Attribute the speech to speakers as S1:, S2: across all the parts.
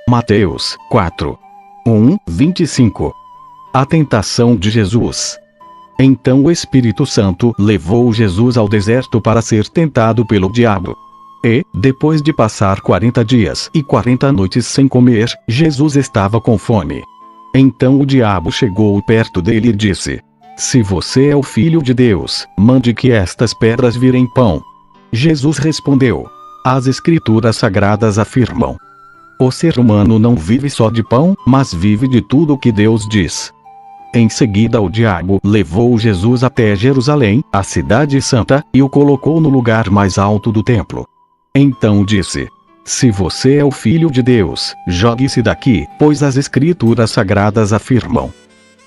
S1: Mateus 4. 1:25. A tentação de Jesus. Então o Espírito Santo levou Jesus ao deserto para ser tentado pelo diabo. E, depois de passar 40 dias e 40 noites sem comer, Jesus estava com fome. Então o diabo chegou perto dele e disse: Se você é o Filho de Deus, mande que estas pedras virem pão. Jesus respondeu: As Escrituras Sagradas afirmam: O ser humano não vive só de pão, mas vive de tudo o que Deus diz. Em seguida o diabo levou Jesus até Jerusalém, a cidade santa, e o colocou no lugar mais alto do templo. Então disse: Se você é o Filho de Deus, jogue-se daqui, pois as Escrituras Sagradas afirmam: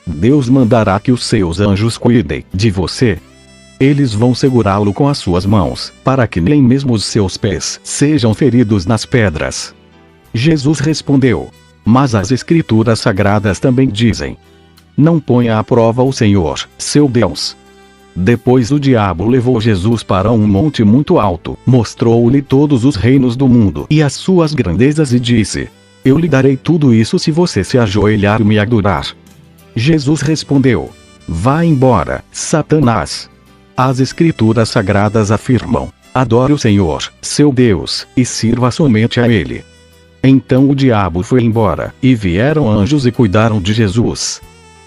S1: Deus mandará que os seus anjos cuidem de você. Eles vão segurá-lo com as suas mãos, para que nem mesmo os seus pés sejam feridos nas pedras. Jesus respondeu: Mas as Escrituras Sagradas também dizem: Não ponha à prova o Senhor, seu Deus. Depois o diabo levou Jesus para um monte muito alto, mostrou-lhe todos os reinos do mundo e as suas grandezas e disse: Eu lhe darei tudo isso se você se ajoelhar e me adorar. Jesus respondeu: Vá embora, Satanás. As Escrituras Sagradas afirmam: Adore o Senhor, seu Deus, e sirva somente a Ele. Então o diabo foi embora, e vieram anjos e cuidaram de Jesus.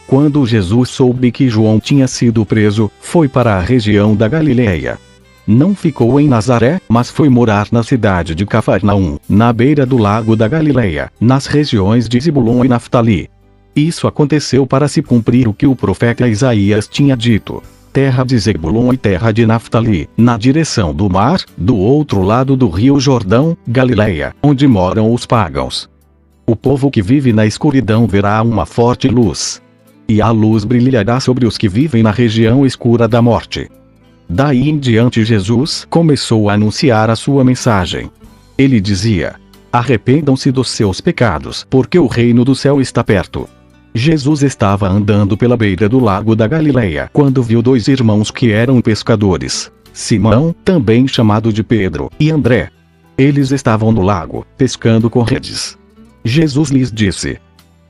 S1: Quando Jesus soube que João tinha sido preso, foi para a região da Galileia. Não ficou em Nazaré, mas foi morar na cidade de Cafarnaum, na beira do lago da Galileia, nas regiões de Zebulon e Naftali. Isso aconteceu para se cumprir o que o profeta Isaías tinha dito: Terra de Zebulon e terra de Naftali, na direção do mar, do outro lado do rio Jordão, Galileia, onde moram os pagãos. O povo que vive na escuridão verá uma forte luz. E a luz brilhará sobre os que vivem na região escura da morte. Daí em diante Jesus começou a anunciar a sua mensagem. Ele dizia: Arrependam-se dos seus pecados, porque o reino do céu está perto. Jesus estava andando pela beira do lago da Galileia quando viu dois irmãos que eram pescadores, Simão, também chamado de Pedro, e André. Eles estavam no lago, pescando com redes. Jesus lhes disse: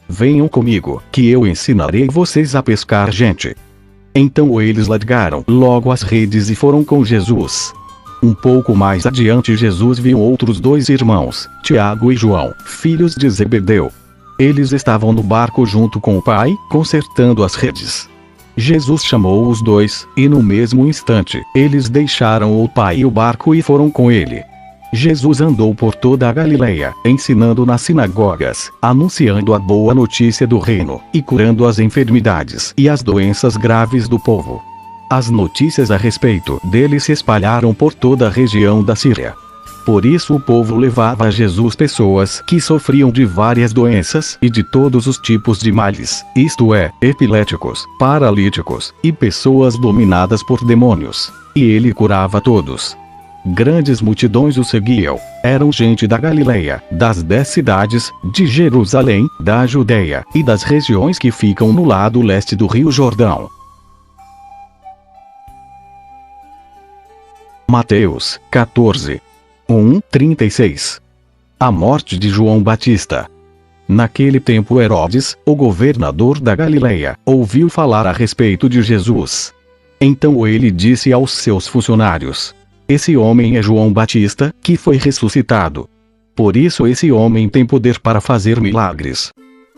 S1: Venham comigo, que eu ensinarei vocês a pescar gente. Então eles largaram logo as redes e foram com Jesus. Um pouco mais adiante Jesus viu outros dois irmãos, Tiago e João, filhos de Zebedeu. Eles estavam no barco junto com o pai, consertando as redes. Jesus chamou os dois, e no mesmo instante, eles deixaram o pai e o barco e foram com ele. Jesus andou por toda a Galileia, ensinando nas sinagogas, anunciando a boa notícia do reino, e curando as enfermidades e as doenças graves do povo. As notícias a respeito dele se espalharam por toda a região da Síria. Por isso o povo levava a Jesus pessoas que sofriam de várias doenças e de todos os tipos de males, isto é, epiléticos, paralíticos, e pessoas dominadas por demônios. E ele curava todos. Grandes multidões o seguiam. Eram gente da Galileia, das 10 cidades, de Jerusalém, da Judeia, e das regiões que ficam no lado leste do rio Jordão. Mateus 14. 1:36. A morte de João Batista. Naquele tempo Herodes, o governador da Galileia, ouviu falar a respeito de Jesus. Então ele disse aos seus funcionários: Esse homem é João Batista, que foi ressuscitado. Por isso esse homem tem poder para fazer milagres.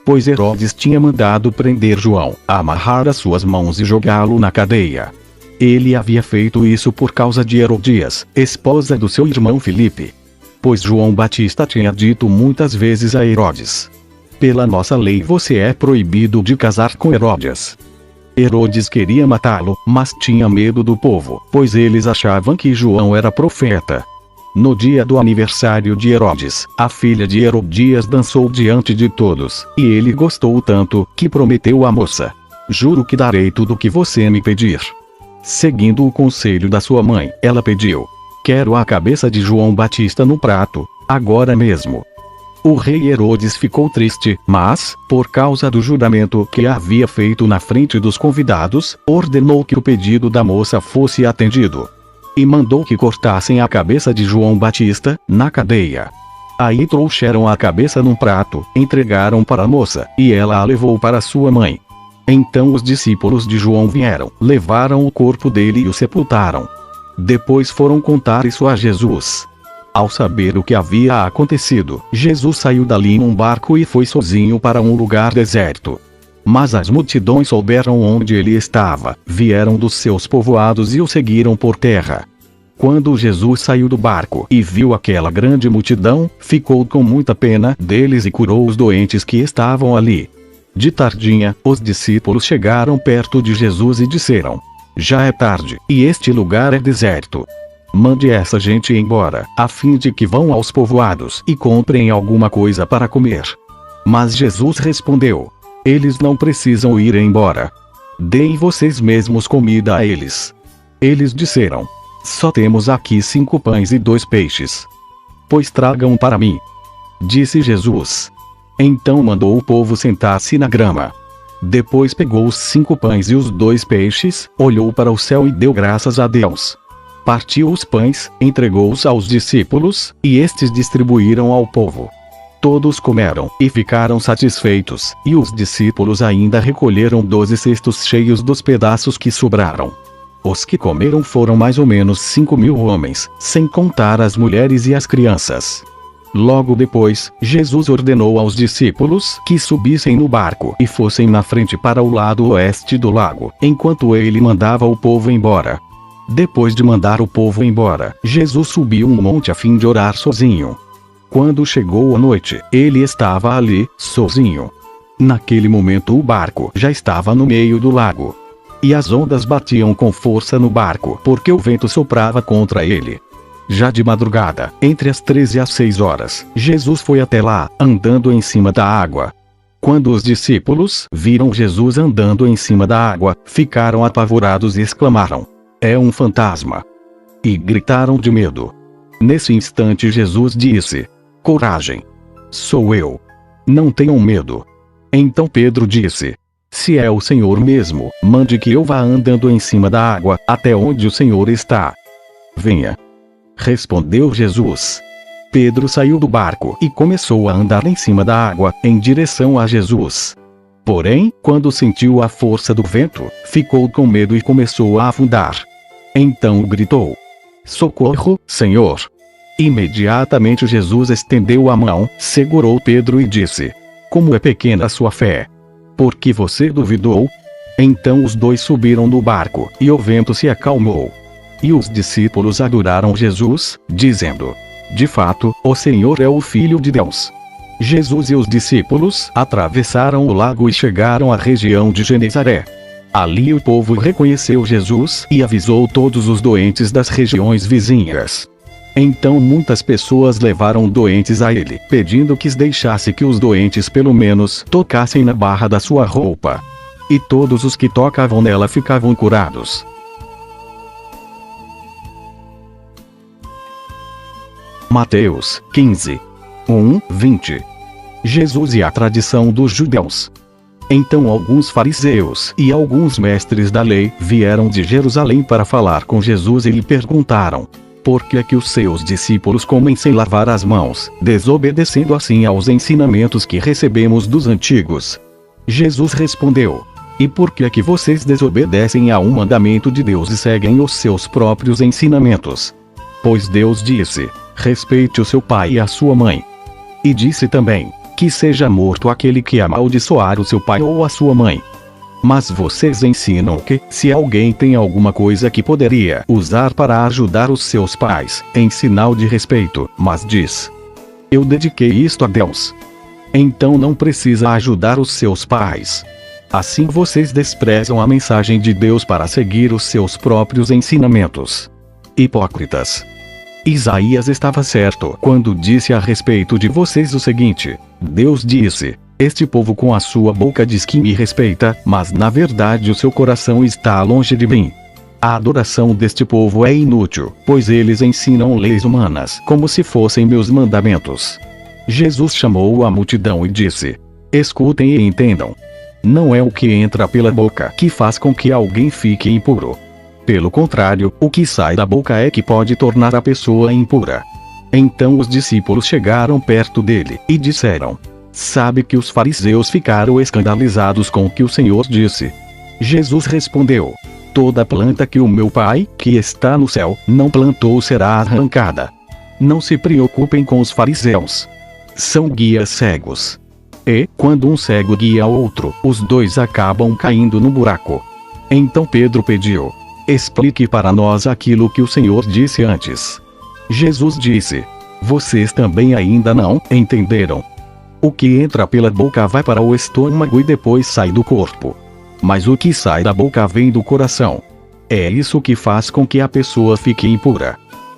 S1: Pois Herodes tinha mandado prender João, amarrar as suas mãos e jogá-lo na cadeia. Ele havia feito isso por causa de Herodias, esposa do seu irmão Filipe. Pois João Batista tinha dito muitas vezes a Herodes: Pela nossa lei você é proibido de casar com Herodes. Herodes queria matá-lo, mas tinha medo do povo, pois eles achavam que João era profeta. No dia do aniversário de Herodes, a filha de Herodias dançou diante de todos, e ele gostou tanto, que prometeu à moça: Juro que darei tudo o que você me pedir. Seguindo o conselho da sua mãe, ela pediu: Quero a cabeça de João Batista no prato, agora mesmo. O rei Herodes ficou triste, mas, por causa do juramento que havia feito na frente dos convidados, ordenou que o pedido da moça fosse atendido. E mandou que cortassem a cabeça de João Batista, na cadeia. Aí trouxeram a cabeça num prato, entregaram para a moça, e ela a levou para sua mãe. Então os discípulos de João vieram, levaram o corpo dele e o sepultaram. Depois foram contar isso a Jesus. Ao saber o que havia acontecido, Jesus saiu dali num barco e foi sozinho para um lugar deserto. Mas as multidões souberam onde ele estava, vieram dos seus povoados e o seguiram por terra. Quando Jesus saiu do barco e viu aquela grande multidão, ficou com muita pena deles e curou os doentes que estavam ali. De tardinha, os discípulos chegaram perto de Jesus e disseram: já é tarde, e este lugar é deserto. Mande essa gente embora, a fim de que vão aos povoados e comprem alguma coisa para comer. Mas Jesus respondeu: eles não precisam ir embora. Deem vocês mesmos comida a eles. Eles disseram: só temos aqui 5 pães e 2 peixes. Pois tragam para mim. Disse Jesus. Então mandou o povo sentar-se na grama. Depois pegou os 5 pães e os 2 peixes, olhou para o céu e deu graças a Deus. Partiu os pães, entregou-os aos discípulos, e estes distribuíram ao povo. Todos comeram, e ficaram satisfeitos, e os discípulos ainda recolheram 12 cestos cheios dos pedaços que sobraram. Os que comeram foram mais ou menos 5.000 homens, sem contar as mulheres e as crianças. Logo depois, Jesus ordenou aos discípulos que subissem no barco e fossem na frente para o lado oeste do lago, enquanto ele mandava o povo embora. Depois de mandar o povo embora, Jesus subiu um monte a fim de orar sozinho. Quando chegou a noite, ele estava ali, sozinho. Naquele momento o barco já estava no meio do lago. E as ondas batiam com força no barco porque o vento soprava contra ele. Já de madrugada, entre as 13 e as 6 horas, Jesus foi até lá, andando em cima da água. Quando os discípulos viram Jesus andando em cima da água, ficaram apavorados e exclamaram: é um fantasma! E gritaram de medo. Nesse instante Jesus disse: coragem! Sou eu! Não tenham medo! Então Pedro disse: se é o Senhor mesmo, mande que eu vá andando em cima da água, até onde o Senhor está. Venha. Respondeu Jesus. Pedro saiu do barco e começou a andar em cima da água, em direção a Jesus. Porém, quando sentiu a força do vento, ficou com medo e começou a afundar. Então gritou: socorro, Senhor! Imediatamente Jesus estendeu a mão, segurou Pedro e disse: como é pequena a sua fé! Por que você duvidou? Então os dois subiram no barco, e o vento se acalmou. E os discípulos adoraram Jesus, dizendo: de fato, o Senhor é o Filho de Deus. Jesus e os discípulos atravessaram o lago e chegaram à região de Genezaré. Ali o povo reconheceu Jesus e avisou todos os doentes das regiões vizinhas. Então muitas pessoas levaram doentes a ele, pedindo que deixasse que os doentes pelo menos tocassem na barra da sua roupa. E todos os que tocavam nela ficavam curados. Mateus 15, 1-20. Jesus e a tradição dos judeus. Então alguns fariseus e alguns mestres da lei vieram de Jerusalém para falar com Jesus e lhe perguntaram: por que é que os seus discípulos comem sem lavar as mãos, desobedecendo assim aos ensinamentos que recebemos dos antigos? Jesus respondeu: e por que é que vocês desobedecem a um mandamento de Deus e seguem os seus próprios ensinamentos? Pois Deus disse: respeite o seu pai e a sua mãe. E disse também: que seja morto aquele que amaldiçoar o seu pai ou a sua mãe. Mas vocês ensinam que, se alguém tem alguma coisa que poderia usar para ajudar os seus pais, em sinal de respeito, mas diz: eu dediquei isto a Deus. Então não precisa ajudar os seus pais. Assim vocês desprezam a mensagem de Deus para seguir os seus próprios ensinamentos. Hipócritas! Isaías estava certo quando disse a respeito de vocês o seguinte: Deus disse: este povo com a sua boca diz que me respeita, mas na verdade o seu coração está longe de mim. A adoração deste povo é inútil, pois eles ensinam leis humanas como se fossem meus mandamentos. Jesus chamou a multidão e disse: escutem e entendam. Não é o que entra pela boca que faz com que alguém fique impuro. Pelo contrário, o que sai da boca é que pode tornar a pessoa impura. Então os discípulos chegaram perto dele e disseram: sabe que os fariseus ficaram escandalizados com o que o Senhor disse. Jesus respondeu: toda planta que o meu Pai, que está no céu, não plantou será arrancada. Não se preocupem com os fariseus. São guias cegos. E, quando um cego guia outro, os dois acabam caindo no buraco. Então Pedro pediu: explique para nós aquilo que o Senhor disse antes. Jesus disse: vocês também ainda não entenderam. O que entra pela boca vai para o estômago e depois sai do corpo. Mas o que sai da boca vem do coração. É isso que faz com que a pessoa fique impura.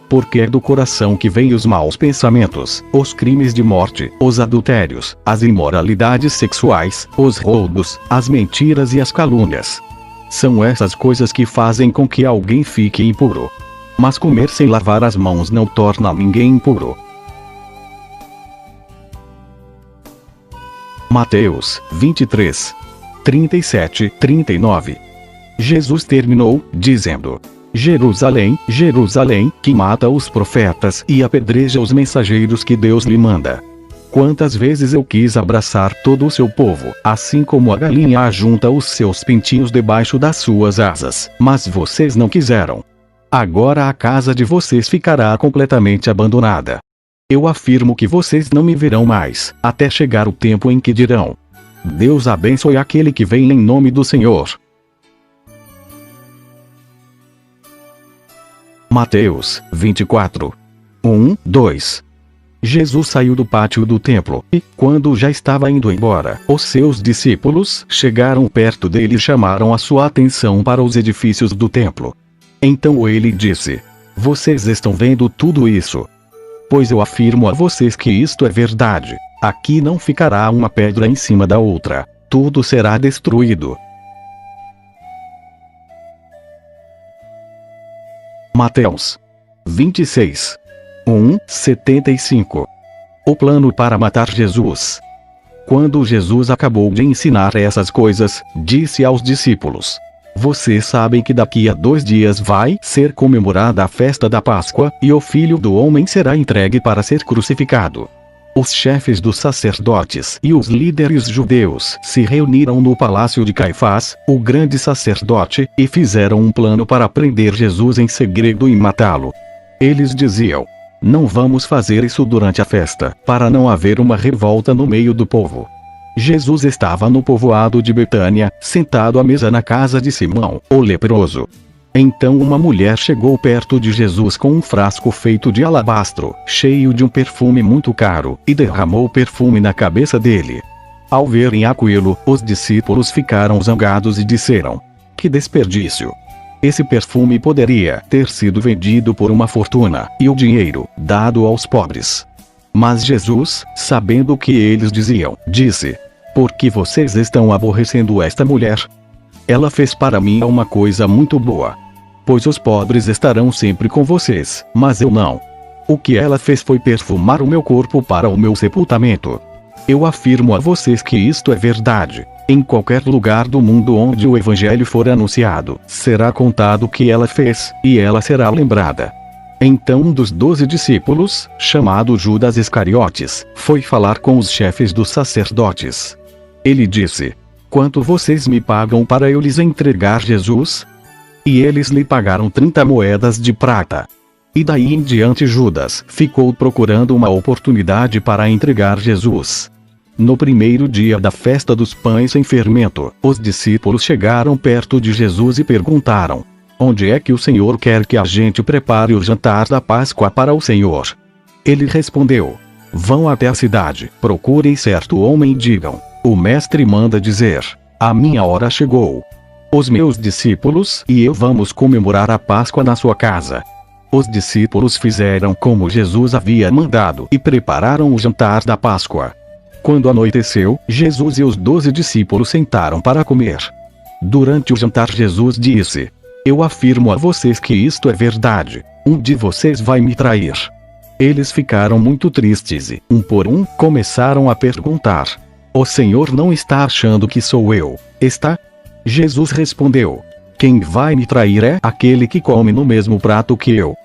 S1: Porque é do coração que vêm os maus pensamentos, os crimes de morte, os adultérios, as imoralidades sexuais, os roubos, as mentiras e as calúnias. São essas coisas que fazem com que alguém fique impuro. Mas comer sem lavar as mãos não torna ninguém impuro. Mateus 23, 37, 39. Jesus terminou, dizendo: Jerusalém, Jerusalém, que mata os profetas e apedreja os mensageiros que Deus lhe manda. Quantas vezes eu quis abraçar todo o seu povo, assim como a galinha ajunta os seus pintinhos debaixo das suas asas, mas vocês não quiseram. Agora a casa de vocês ficará completamente abandonada. Eu afirmo que vocês não me verão mais, até chegar o tempo em que dirão: Deus abençoe aquele que vem em nome do Senhor. Mateus 24, 1, 2. Jesus saiu do pátio do templo, e, quando já estava indo embora, os seus discípulos chegaram perto dele e chamaram a sua atenção para os edifícios do templo. Então ele disse: Vocês estão vendo tudo isso? Pois eu afirmo a vocês que isto é verdade. Aqui não ficará uma pedra em cima da outra. Tudo será destruído. Mateus 26, 1, 75. O plano para matar Jesus. Quando Jesus acabou de ensinar essas coisas, disse aos discípulos: Vocês sabem que daqui a 2 dias vai ser comemorada a festa da Páscoa, e o Filho do Homem será entregue para ser crucificado. Os chefes dos sacerdotes e os líderes judeus se reuniram no palácio de Caifás, o grande sacerdote, e fizeram um plano para prender Jesus em segredo e matá-lo. Eles diziam: Não vamos fazer isso durante a festa, para não haver uma revolta no meio do povo. Jesus estava no povoado de Betânia, sentado à mesa na casa de Simão, o leproso. Então uma mulher chegou perto de Jesus com um frasco feito de alabastro, cheio de um perfume muito caro, e derramou o perfume na cabeça dele. Ao verem aquilo, os discípulos ficaram zangados e disseram: Que desperdício! Esse perfume poderia ter sido vendido por uma fortuna, e o dinheiro dado aos pobres. Mas Jesus, sabendo o que eles diziam, disse: Por que vocês estão aborrecendo esta mulher? Ela fez para mim uma coisa muito boa. Pois os pobres estarão sempre com vocês, mas eu não. O que ela fez foi perfumar o meu corpo para o meu sepultamento. Eu afirmo a vocês que isto é verdade. Em qualquer lugar do mundo onde o evangelho for anunciado, será contado o que ela fez, e ela será lembrada. Então um dos 12 discípulos, chamado Judas Iscariotes, foi falar com os chefes dos sacerdotes. Ele disse: Quanto vocês me pagam para eu lhes entregar Jesus? E eles lhe pagaram 30 moedas de prata. E daí em diante Judas ficou procurando uma oportunidade para entregar Jesus. No primeiro dia da festa dos pães sem fermento, os discípulos chegaram perto de Jesus e perguntaram: Onde é que o Senhor quer que a gente prepare o jantar da Páscoa para o Senhor? Ele respondeu: Vão até a cidade, procurem certo homem e digam: O mestre manda dizer: A minha hora chegou. Os meus discípulos e eu vamos comemorar a Páscoa na sua casa. Os discípulos fizeram como Jesus havia mandado e prepararam o jantar da Páscoa. Quando anoiteceu, Jesus e os 12 discípulos sentaram para comer. Durante o jantar Jesus disse: Eu afirmo a vocês que isto é verdade. Um de vocês vai me trair. Eles ficaram muito tristes e, um por um, começaram a perguntar: O Senhor não está achando que sou eu, está? Jesus respondeu: Quem vai me trair é aquele que come no mesmo prato que eu.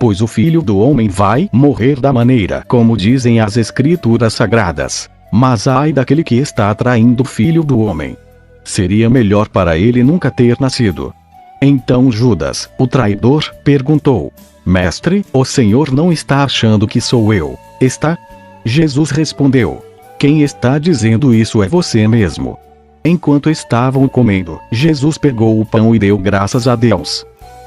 S1: pois o Filho do Homem vai morrer da maneira como dizem as Escrituras Sagradas. Mas ai daquele que está traindo o Filho do Homem. Seria melhor para ele nunca ter nascido. Então Judas, o traidor, perguntou: Mestre, o Senhor não está achando que sou eu, está? Jesus respondeu: Quem está dizendo isso é você mesmo. Enquanto estavam comendo, Jesus pegou o pão e deu graças a Deus.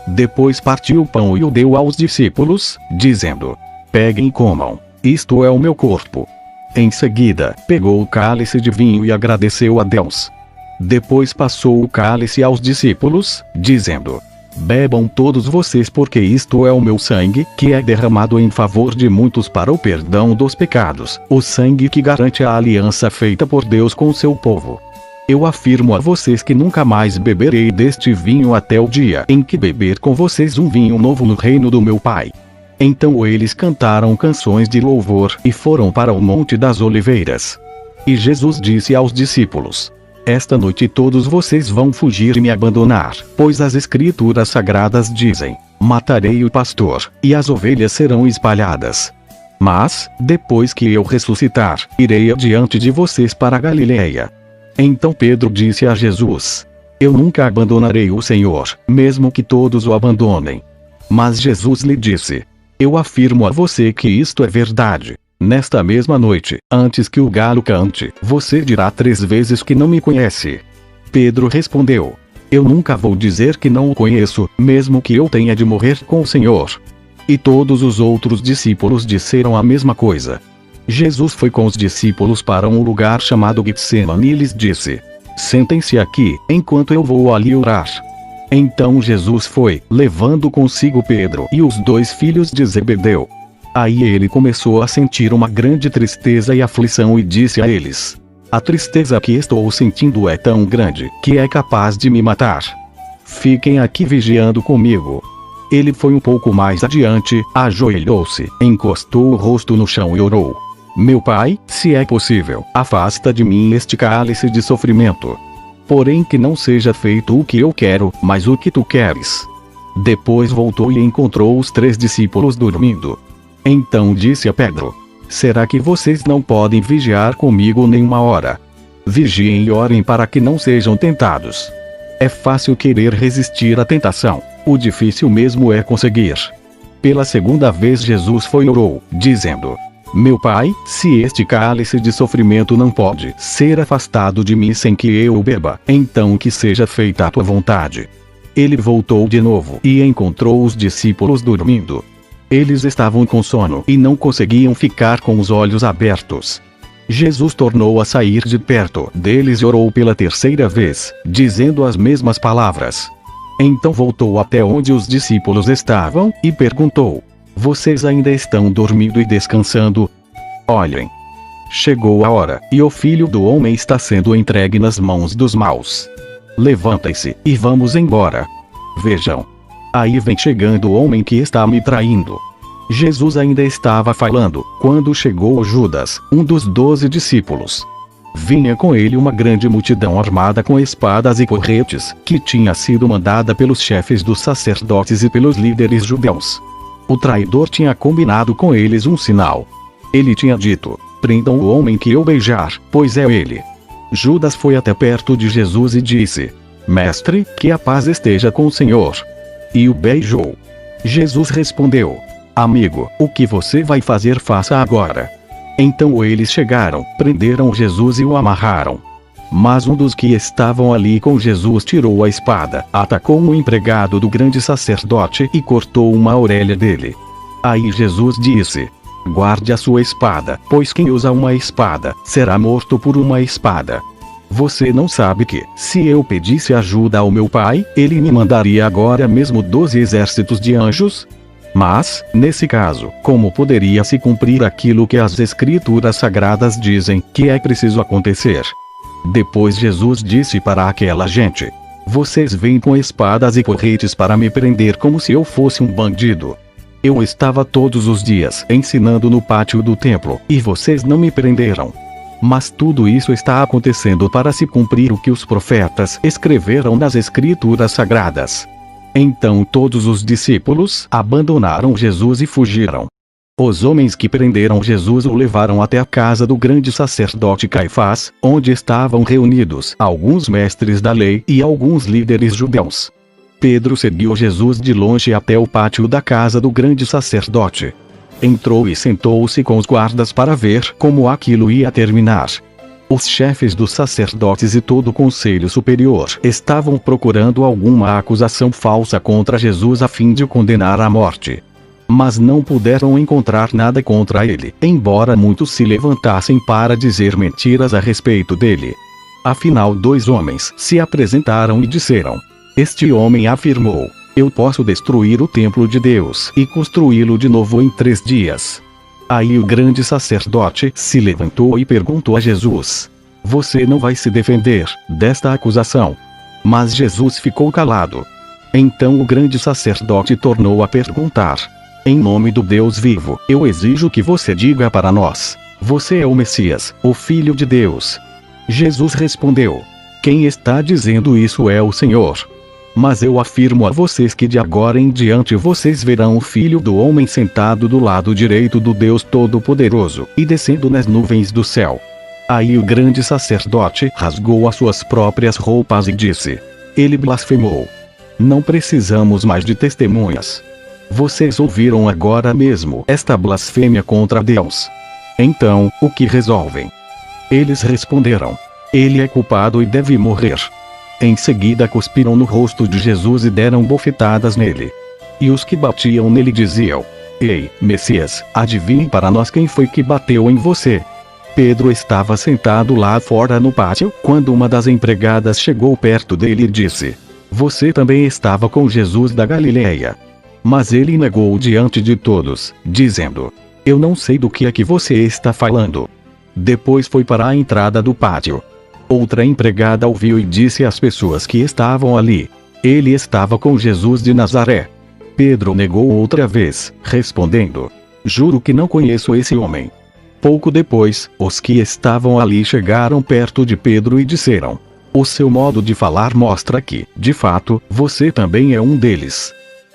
S1: Depois partiu o pão e o deu aos discípulos, dizendo: Peguem e comam, isto é o meu corpo. Em seguida, pegou o cálice de vinho e agradeceu a Deus. Depois passou o cálice aos discípulos, dizendo: Bebam todos vocês, porque isto é o meu sangue, que é derramado em favor de muitos para o perdão dos pecados, o sangue que garante a aliança feita por Deus com seu povo. Eu afirmo a vocês que nunca mais beberei deste vinho até o dia em que beber com vocês um vinho novo no reino do meu Pai. Então eles cantaram canções de louvor e foram para o Monte das Oliveiras. E Jesus disse aos discípulos: Esta noite todos vocês vão fugir e me abandonar, pois as Escrituras Sagradas dizem: Matarei o pastor, e as ovelhas serão espalhadas. Mas, depois que eu ressuscitar, irei adiante de vocês para a Galileia. Então Pedro disse a Jesus: Eu nunca abandonarei o Senhor, mesmo que todos o abandonem. Mas Jesus lhe disse: Eu afirmo a você que isto é verdade. Nesta mesma noite, antes que o galo cante, você dirá 3 vezes que não me conhece. Pedro respondeu: Eu nunca vou dizer que não o conheço, mesmo que eu tenha de morrer com o Senhor. E todos os outros discípulos disseram a mesma coisa. Jesus foi com os discípulos para um lugar chamado Getsemane e lhes disse: Sentem-se aqui, enquanto eu vou ali orar. Então Jesus foi, levando consigo Pedro e os 2 filhos de Zebedeu. Aí ele começou a sentir uma grande tristeza e aflição e disse a eles: A tristeza que estou sentindo é tão grande, que é capaz de me matar. Fiquem aqui vigiando comigo. Ele foi um pouco mais adiante, ajoelhou-se, encostou o rosto no chão e orou: Meu Pai, se é possível, afasta de mim este cálice de sofrimento. Porém que não seja feito o que eu quero, mas o que tu queres. Depois voltou e encontrou os 3 discípulos dormindo. Então disse a Pedro: Será que vocês não podem vigiar comigo nem uma hora? Vigiem e orem para que não sejam tentados. É fácil querer resistir à tentação, o difícil mesmo é conseguir. Pela segunda vez Jesus foi e orou, dizendo: Meu Pai, se este cálice de sofrimento não pode ser afastado de mim sem que eu o beba, então que seja feita a tua vontade. Ele voltou de novo e encontrou os discípulos dormindo. Eles estavam com sono e não conseguiam ficar com os olhos abertos. Jesus tornou a sair de perto deles e orou pela 3ª vez, dizendo as mesmas palavras. Então voltou até onde os discípulos estavam e perguntou: Vocês ainda estão dormindo e descansando? Olhem! Chegou a hora, e o Filho do Homem está sendo entregue nas mãos dos maus. Levantem-se, e vamos embora. Vejam! Aí vem chegando o homem que está me traindo. Jesus ainda estava falando, quando chegou Judas, um dos 12 discípulos. Vinha com ele uma grande multidão armada com espadas e porretes, que tinha sido mandada pelos chefes dos sacerdotes e pelos líderes judeus. O traidor tinha combinado com eles um sinal. Ele tinha dito: Prendam o homem que eu beijar, pois é ele. Judas foi até perto de Jesus e disse: Mestre, que a paz esteja com o Senhor. E o beijou. Jesus respondeu: Amigo, o que você vai fazer, faça agora. Então eles chegaram, prenderam Jesus e o amarraram. Mas um dos que estavam ali com Jesus tirou a espada, atacou um empregado do grande sacerdote e cortou uma orelha dele. Aí Jesus disse: Guarde a sua espada, pois quem usa uma espada, será morto por uma espada. Você não sabe que, se eu pedisse ajuda ao meu Pai, ele me mandaria agora mesmo 12 exércitos de anjos? Mas, nesse caso, como poderia se cumprir aquilo que as Escrituras Sagradas dizem que é preciso acontecer? Depois Jesus disse para aquela gente: Vocês vêm com espadas e porretes para me prender como se eu fosse um bandido. Eu estava todos os dias ensinando no pátio do templo, e vocês não me prenderam. Mas tudo isso está acontecendo para se cumprir o que os profetas escreveram nas Escrituras Sagradas. Então todos os discípulos abandonaram Jesus e fugiram. Os homens que prenderam Jesus o levaram até a casa do grande sacerdote Caifás, onde estavam reunidos alguns mestres da lei e alguns líderes judeus. Pedro seguiu Jesus de longe até o pátio da casa do grande sacerdote. Entrou e sentou-se com os guardas para ver como aquilo ia terminar. Os chefes dos sacerdotes e todo o conselho superior estavam procurando alguma acusação falsa contra Jesus a fim de o condenar à morte. Mas não puderam encontrar nada contra ele, embora muitos se levantassem para dizer mentiras a respeito dele. Afinal, 2 homens se apresentaram e disseram: "Este homem afirmou: eu posso destruir o templo de Deus e construí-lo de novo em 3 dias. Aí o grande sacerdote se levantou e perguntou a Jesus: "Você não vai se defender desta acusação?" Mas Jesus ficou calado. Então o grande sacerdote tornou a perguntar: "Em nome do Deus vivo, eu exijo que você diga para nós: você é o Messias, o Filho de Deus?" Jesus respondeu: "Quem está dizendo isso é o Senhor. Mas eu afirmo a vocês que de agora em diante vocês verão o Filho do Homem sentado do lado direito do Deus Todo-Poderoso, e descendo nas nuvens do céu." Aí o grande sacerdote rasgou as suas próprias roupas e disse: "Ele blasfemou. Não precisamos mais de testemunhas. Vocês ouviram agora mesmo esta blasfêmia contra Deus. Então, o que resolvem?" Eles responderam: "Ele é culpado e deve morrer." Em seguida cuspiram no rosto de Jesus e deram bofetadas nele. E os que batiam nele diziam: "Ei, Messias, adivinhe para nós quem foi que bateu em você." Pedro estava sentado lá fora no pátio, quando uma das empregadas chegou perto dele e disse: "Você também estava com Jesus da Galileia." Mas ele negou diante de todos, dizendo: "Eu não sei do que é que você está falando." Depois foi para a entrada do pátio. Outra empregada ouviu e disse às pessoas que estavam ali: "Ele estava com Jesus de Nazaré." Pedro negou outra vez, respondendo: "Juro que não conheço esse homem." Pouco depois, os que estavam ali chegaram perto de Pedro e disseram: "O seu modo de falar mostra que, de fato, você também é um deles."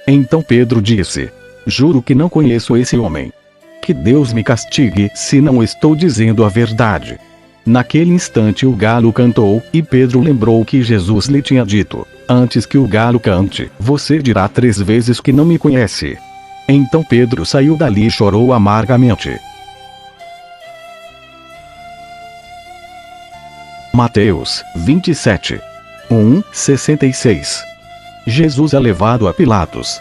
S1: Então Pedro disse: "Juro que não conheço esse homem. Que Deus me castigue se não estou dizendo a verdade." Naquele instante o galo cantou, e Pedro lembrou que Jesus lhe tinha dito: "Antes que o galo cante, você dirá 3 vezes que não me conhece." Então Pedro saiu dali e chorou amargamente. Mateus 27. 66. Jesus é levado a Pilatos.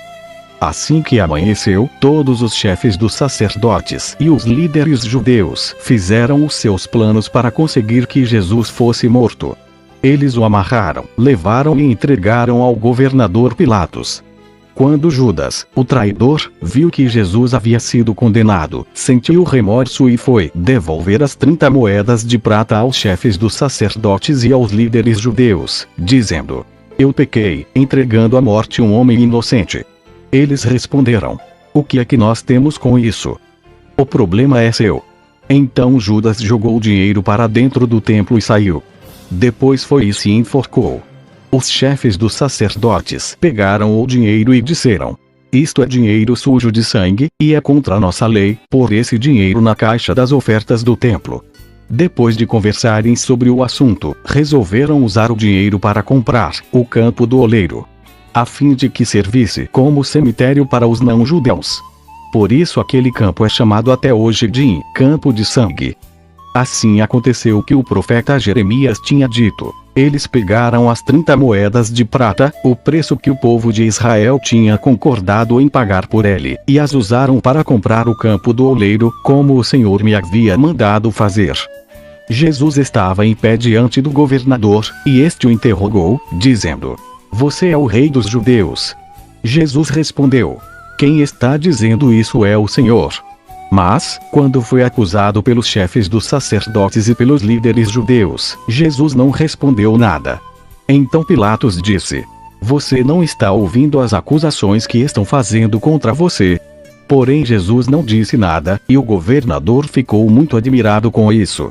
S1: Assim que amanheceu, todos os chefes dos sacerdotes e os líderes judeus fizeram os seus planos para conseguir que Jesus fosse morto. Eles o amarraram, levaram e entregaram ao governador Pilatos. Quando Judas, o traidor, viu que Jesus havia sido condenado, sentiu remorso e foi devolver as 30 moedas de prata aos chefes dos sacerdotes e aos líderes judeus, dizendo: "Eu pequei, entregando à morte um homem inocente." Eles responderam: "O que é que nós temos com isso? O problema é seu." Então Judas jogou o dinheiro para dentro do templo e saiu. Depois foi e se enforcou. Os chefes dos sacerdotes pegaram o dinheiro e disseram: "Isto é dinheiro sujo de sangue, e é contra a nossa lei pôr esse dinheiro na caixa das ofertas do templo." Depois de conversarem sobre o assunto, resolveram usar o dinheiro para comprar o campo do oleiro, a fim de que servisse como cemitério para os não-judeus. Por isso aquele campo é chamado até hoje de Campo de Sangue. Assim aconteceu que o profeta Jeremias tinha dito: "Eles pegaram as 30 moedas de prata, o preço que o povo de Israel tinha concordado em pagar por ele, e as usaram para comprar o campo do oleiro, como o Senhor me havia mandado fazer." Jesus estava em pé diante do governador, e este o interrogou, dizendo: "Você é o rei dos judeus?" Jesus respondeu: "Quem está dizendo isso é o Senhor." Mas, quando foi acusado pelos chefes dos sacerdotes e pelos líderes judeus, Jesus não respondeu nada. Então Pilatos disse: "Você não está ouvindo as acusações que estão fazendo contra você?" Porém Jesus não disse nada, e o governador ficou muito admirado com isso.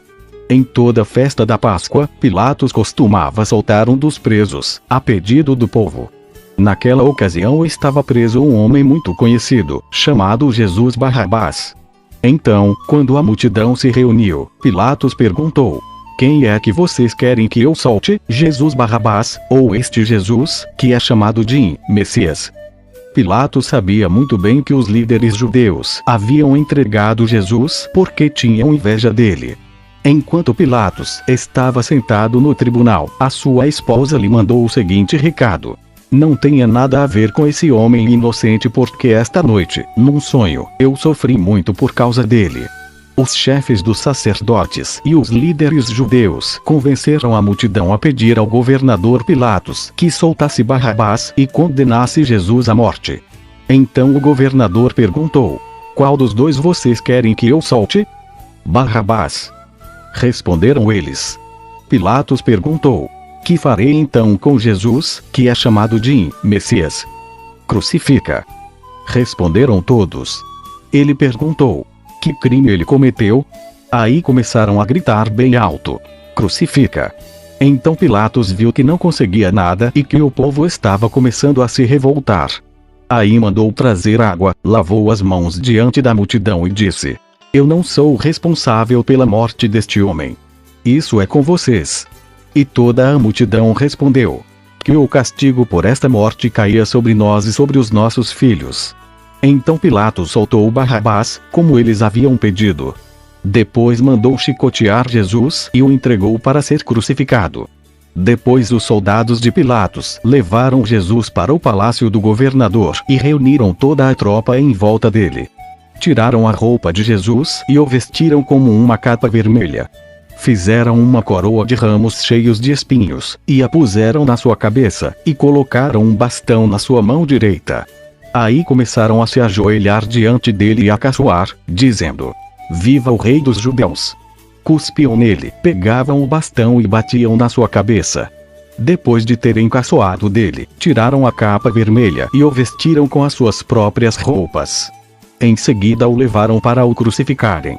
S1: Em toda a festa da Páscoa, Pilatos costumava soltar um dos presos, a pedido do povo. Naquela ocasião estava preso um homem muito conhecido, chamado Jesus Barrabás. Então, quando a multidão se reuniu, Pilatos perguntou: quem é que vocês querem que eu solte, Jesus Barrabás, ou este Jesus, que é chamado de Messias? Pilatos sabia muito bem que os líderes judeus haviam entregado Jesus porque tinham inveja dele. Enquanto Pilatos estava sentado no tribunal, a sua esposa lhe mandou o seguinte recado: não tenha nada a ver com esse homem inocente, porque esta noite, num sonho, eu sofri muito por causa dele. Os chefes dos sacerdotes e os líderes judeus convenceram a multidão a pedir ao governador Pilatos que soltasse Barrabás e condenasse Jesus à morte. Então o governador perguntou: qual dos dois vocês querem que eu solte? Barrabás. Responderam eles. Pilatos perguntou: que farei então com Jesus, que é chamado de Messias? Crucifica. Responderam todos. Ele perguntou: que crime ele cometeu? Aí começaram a gritar bem alto: crucifica. Então Pilatos viu que não conseguia nada e que o povo estava começando a se revoltar. Aí mandou trazer água, lavou as mãos diante da multidão e disse: eu não sou responsável pela morte deste homem. Isso é com vocês. E toda a multidão respondeu: que o castigo por esta morte caia sobre nós e sobre os nossos filhos. Então Pilatos soltou Barrabás, como eles haviam pedido. Depois mandou chicotear Jesus e o entregou para ser crucificado. Depois os soldados de Pilatos levaram Jesus para o palácio do governador e reuniram toda a tropa em volta dele. Tiraram a roupa de Jesus e o vestiram como uma capa vermelha. Fizeram uma coroa de ramos cheios de espinhos, e a puseram na sua cabeça, e colocaram um bastão na sua mão direita. Aí começaram a se ajoelhar diante dele e a caçoar, dizendo: viva o rei dos judeus! Cuspiam nele, pegavam o bastão e batiam na sua cabeça. Depois de terem caçoado dele, tiraram a capa vermelha e o vestiram com as suas próprias roupas. Em seguida o levaram para o crucificarem.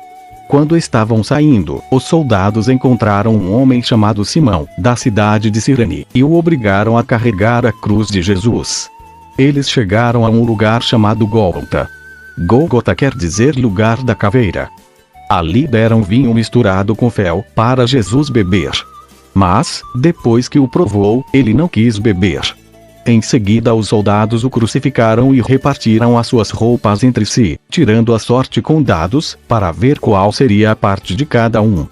S1: Quando estavam saindo, os soldados encontraram um homem chamado Simão, da cidade de Cirene, e o obrigaram a carregar a cruz de Jesus. Eles chegaram a um lugar chamado Gólgota. Gólgota quer dizer lugar da caveira. Ali deram vinho misturado com fel, para Jesus beber. Mas, depois que o provou, ele não quis beber. Em seguida os soldados o crucificaram e repartiram as suas roupas entre si, tirando a sorte com dados, para ver qual seria a parte de cada um.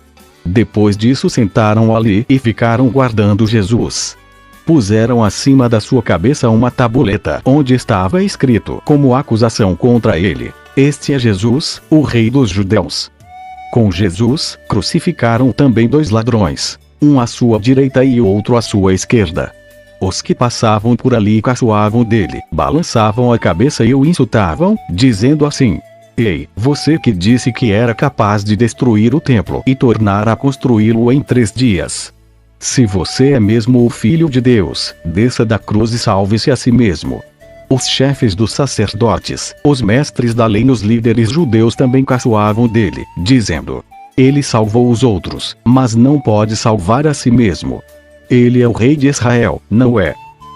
S1: Depois disso sentaram ali e ficaram guardando Jesus. Puseram acima da sua cabeça uma tabuleta onde estava escrito como acusação contra ele: este é Jesus, o rei dos judeus. Com Jesus, crucificaram também 2 ladrões, um à sua direita e outro à sua esquerda. Os que passavam por ali caçoavam dele, balançavam a cabeça e o insultavam, dizendo assim: ei, você que disse que era capaz de destruir o templo e tornar a construí-lo em 3 dias. Se você é mesmo o Filho de Deus, desça da cruz e salve-se a si mesmo. Os chefes dos sacerdotes, os mestres da lei e os líderes judeus também caçoavam dele, dizendo: ele salvou os outros, mas não pode salvar a si mesmo. Ele é o rei de Israel, não é?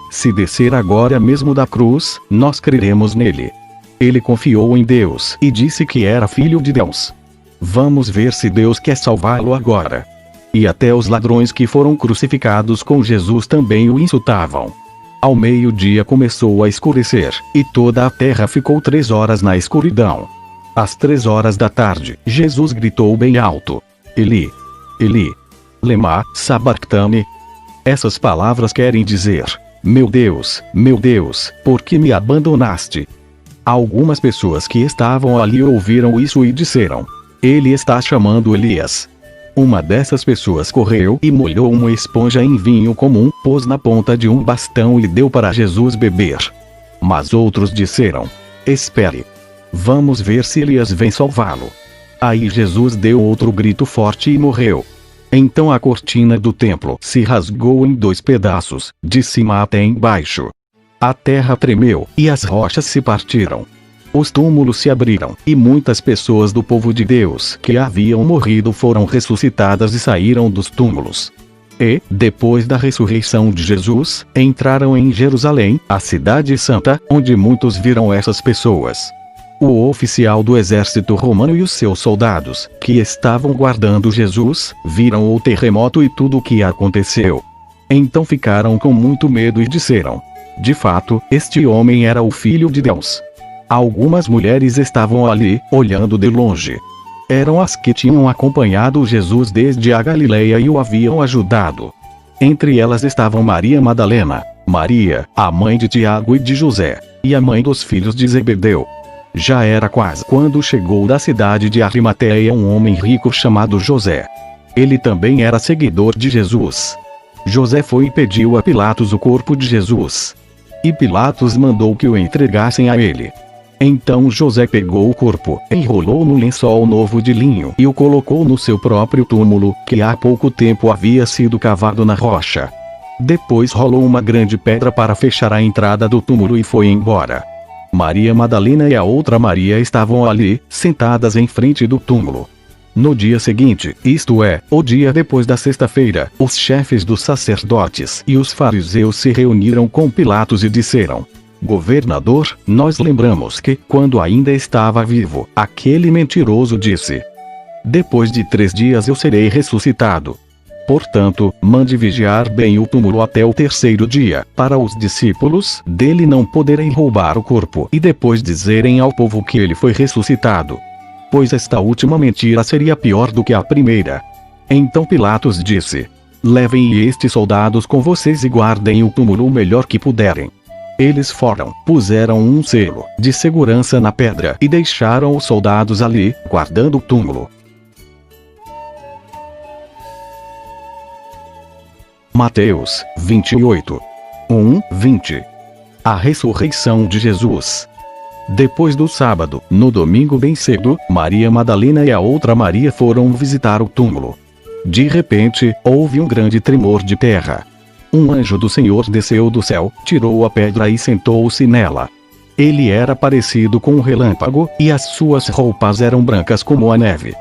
S1: Se descer agora mesmo da cruz, nós creremos nele. Ele confiou em Deus e disse que era filho de Deus. Vamos ver se Deus quer salvá-lo agora. E até os ladrões que foram crucificados com Jesus também o insultavam. Ao meio-dia começou a escurecer, e toda a terra ficou 3 horas na escuridão. Às 3 horas da tarde, Jesus gritou bem alto: Eli, Eli, lema sabachthani. Essas palavras querem dizer: meu Deus, por que me abandonaste? Algumas pessoas que estavam ali ouviram isso e disseram: ele está chamando Elias. Uma dessas pessoas correu e molhou uma esponja em vinho comum, pôs na ponta de um bastão e deu para Jesus beber. Mas outros disseram: espere. Vamos ver se Elias vem salvá-lo. Aí Jesus deu outro grito forte e morreu. Então a cortina do templo se rasgou em 2 pedaços, de cima até embaixo. A terra tremeu, e as rochas se partiram. Os túmulos se abriram, e muitas pessoas do povo de Deus que haviam morrido foram ressuscitadas e saíram dos túmulos. E, depois da ressurreição de Jesus, entraram em Jerusalém, a cidade santa, onde muitos viram essas pessoas. O oficial do exército romano e os seus soldados, que estavam guardando Jesus, viram o terremoto e tudo o que aconteceu. Então ficaram com muito medo e disseram: de fato, este homem era o Filho de Deus. Algumas mulheres estavam ali, olhando de longe. Eram as que tinham acompanhado Jesus desde a Galileia e o haviam ajudado. Entre elas estavam Maria Madalena, Maria, a mãe de Tiago e de José, e a mãe dos filhos de Zebedeu. Já era quase quando chegou da cidade de Arimateia um homem rico chamado José. Ele também era seguidor de Jesus. José foi e pediu a Pilatos o corpo de Jesus. E Pilatos mandou que o entregassem a ele. Então José pegou o corpo, enrolou no lençol novo de linho e o colocou no seu próprio túmulo, que há pouco tempo havia sido cavado na rocha. Depois rolou uma grande pedra para fechar a entrada do túmulo e foi embora. Maria Madalena e a outra Maria estavam ali, sentadas em frente do túmulo. No dia seguinte, isto é, o dia depois da sexta-feira, os chefes dos sacerdotes e os fariseus se reuniram com Pilatos e disseram: Governador, nós lembramos que, quando ainda estava vivo, aquele mentiroso disse: depois de 3 dias eu serei ressuscitado. Portanto, mande vigiar bem o túmulo até o 3º dia, para os discípulos dele não poderem roubar o corpo e depois dizerem ao povo que ele foi ressuscitado. Pois esta última mentira seria pior do que a primeira. Então Pilatos disse: levem estes soldados com vocês e guardem o túmulo o melhor que puderem. Eles foram, puseram um selo de segurança na pedra e deixaram os soldados ali, guardando o túmulo. Mateus 28. 1-20. A ressurreição de Jesus. Depois do sábado, no domingo bem cedo, Maria Madalena e a outra Maria foram visitar o túmulo. De repente, houve um grande tremor de terra. Um anjo do Senhor desceu do céu, tirou a pedra e sentou-se nela. Ele era parecido com um relâmpago, e as suas roupas eram brancas como a neve.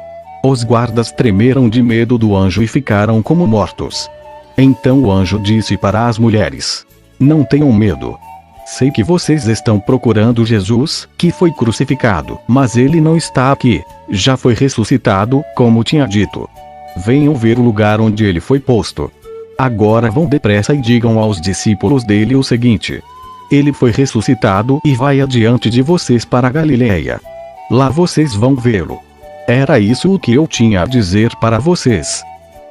S1: Os guardas tremeram de medo do anjo e ficaram como mortos. Então o anjo disse para as mulheres: não tenham medo. Sei que vocês estão procurando Jesus, que foi crucificado, mas ele não está aqui. Já foi ressuscitado, como tinha dito. Venham ver o lugar onde ele foi posto. Agora vão depressa e digam aos discípulos dele o seguinte: ele foi ressuscitado e vai adiante de vocês para a Galileia. Lá vocês vão vê-lo. Era isso o que eu tinha a dizer para vocês.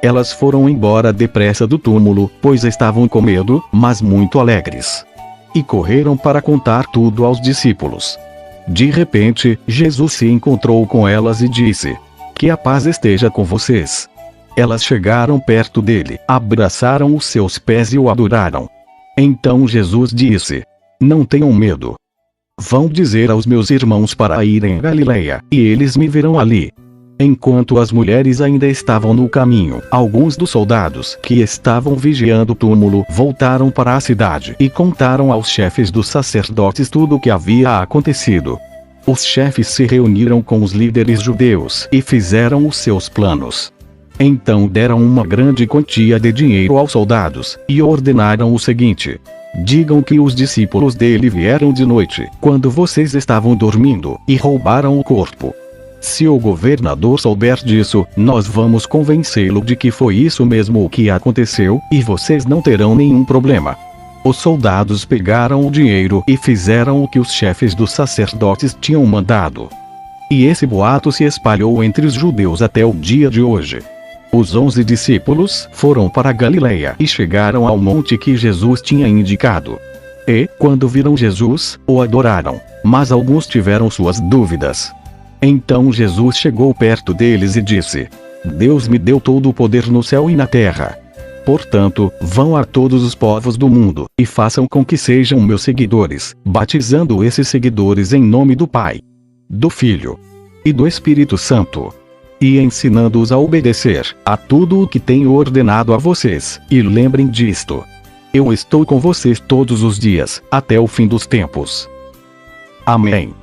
S1: Elas foram embora depressa do túmulo, pois estavam com medo, mas muito alegres. E correram para contar tudo aos discípulos. De repente, Jesus se encontrou com elas e disse: que a paz esteja com vocês. Elas chegaram perto dele, abraçaram os seus pés e o adoraram. Então Jesus disse: não tenham medo. Vão dizer aos meus irmãos para irem a Galileia, e eles me verão ali. Enquanto as mulheres ainda estavam no caminho, alguns dos soldados que estavam vigiando o túmulo voltaram para a cidade e contaram aos chefes dos sacerdotes tudo o que havia acontecido. Os chefes se reuniram com os líderes judeus e fizeram os seus planos. Então deram uma grande quantia de dinheiro aos soldados, e ordenaram o seguinte: digam que os discípulos dele vieram de noite, quando vocês estavam dormindo, e roubaram o corpo. Se o governador souber disso, nós vamos convencê-lo de que foi isso mesmo o que aconteceu, e vocês não terão nenhum problema. Os soldados pegaram o dinheiro e fizeram o que os chefes dos sacerdotes tinham mandado. E esse boato se espalhou entre os judeus até o dia de hoje. Os 11 discípulos foram para a Galileia e chegaram ao monte que Jesus tinha indicado. E, quando viram Jesus, o adoraram, mas alguns tiveram suas dúvidas. Então Jesus chegou perto deles e disse: Deus me deu todo o poder no céu e na terra. Portanto, vão a todos os povos do mundo, e façam com que sejam meus seguidores, batizando esses seguidores em nome do Pai, do Filho e do Espírito Santo, e ensinando-os a obedecer a tudo o que tenho ordenado a vocês, e lembrem disto: eu estou com vocês todos os dias, até o fim dos tempos. Amém.